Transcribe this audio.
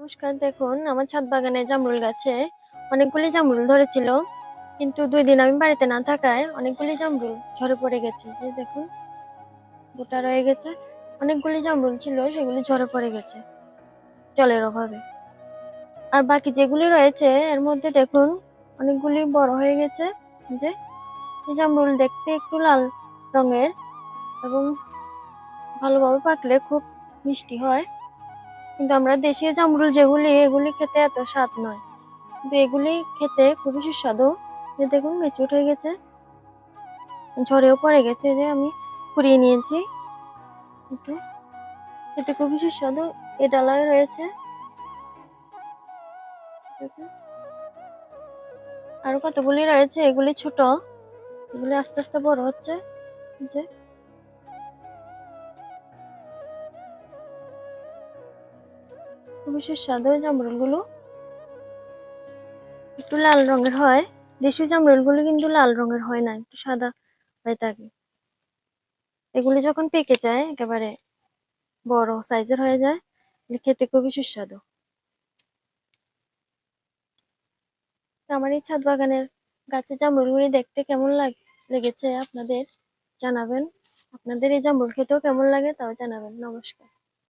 নমস্কার, দেখুন আমার ছাদ বাগানে জামরুল গাছে অনেকগুলি জামরুল ধরেছিল, কিন্তু 2 দিন আমি বাড়িতে না থাকায় অনেকগুলি জামরুল ঝরে পড়ে গেছে। যে দেখুন, গোটা রয়ে গেছে। অনেকগুলি জামরুল ছিল, সেগুলি ঝরে পড়ে গেছে জলের অভাবে। আর বাকি যেগুলি রয়েছে এর মধ্যে দেখুন অনেকগুলি বড় হয়ে গেছে। যে এই জামরুল দেখতে একটু লাল রঙের এবং ভালোভাবে পাকলে খুব মিষ্টি হয়, কিন্তু আমরা দেশীয় জামরুল যেগুলি, এগুলি খেতে এত স্বাদ নয়, কিন্তু এগুলি খেতে খুবই সুস্বাদু। যে দেখুন মেচুর হয়ে গেছে, ঝরেও পড়ে গেছে। যে আমি কুড়িয়ে নিয়েছি একটু, খেতে খুবই সুস্বাদু। এ ডালায় রয়েছে, দেখুন আরো কতগুলি রয়েছে, এগুলি ছোট, এগুলি আস্তে আস্তে বড় হচ্ছে। যে খুবই সুস্বাদু জামরুল গুলো, একটু লাল রঙের হয়। দেশি জামরুল গুলো কিন্তু লাল রঙের হয় না, একটু সাদা হয়ে থাকে। এগুলি যখন পেকে যায়, একেবারে বড় সাইজের হয়ে যায়, এগুলি খেতে খুবই সুস্বাদু। তো আমার এই ছাদ বাগানের গাছে জামরুলগুলি দেখতে কেমন লেগেছে আপনাদের জানাবেন। আপনাদের এই জামরুল খেতেও কেমন লাগে তাও জানাবেন। নমস্কার।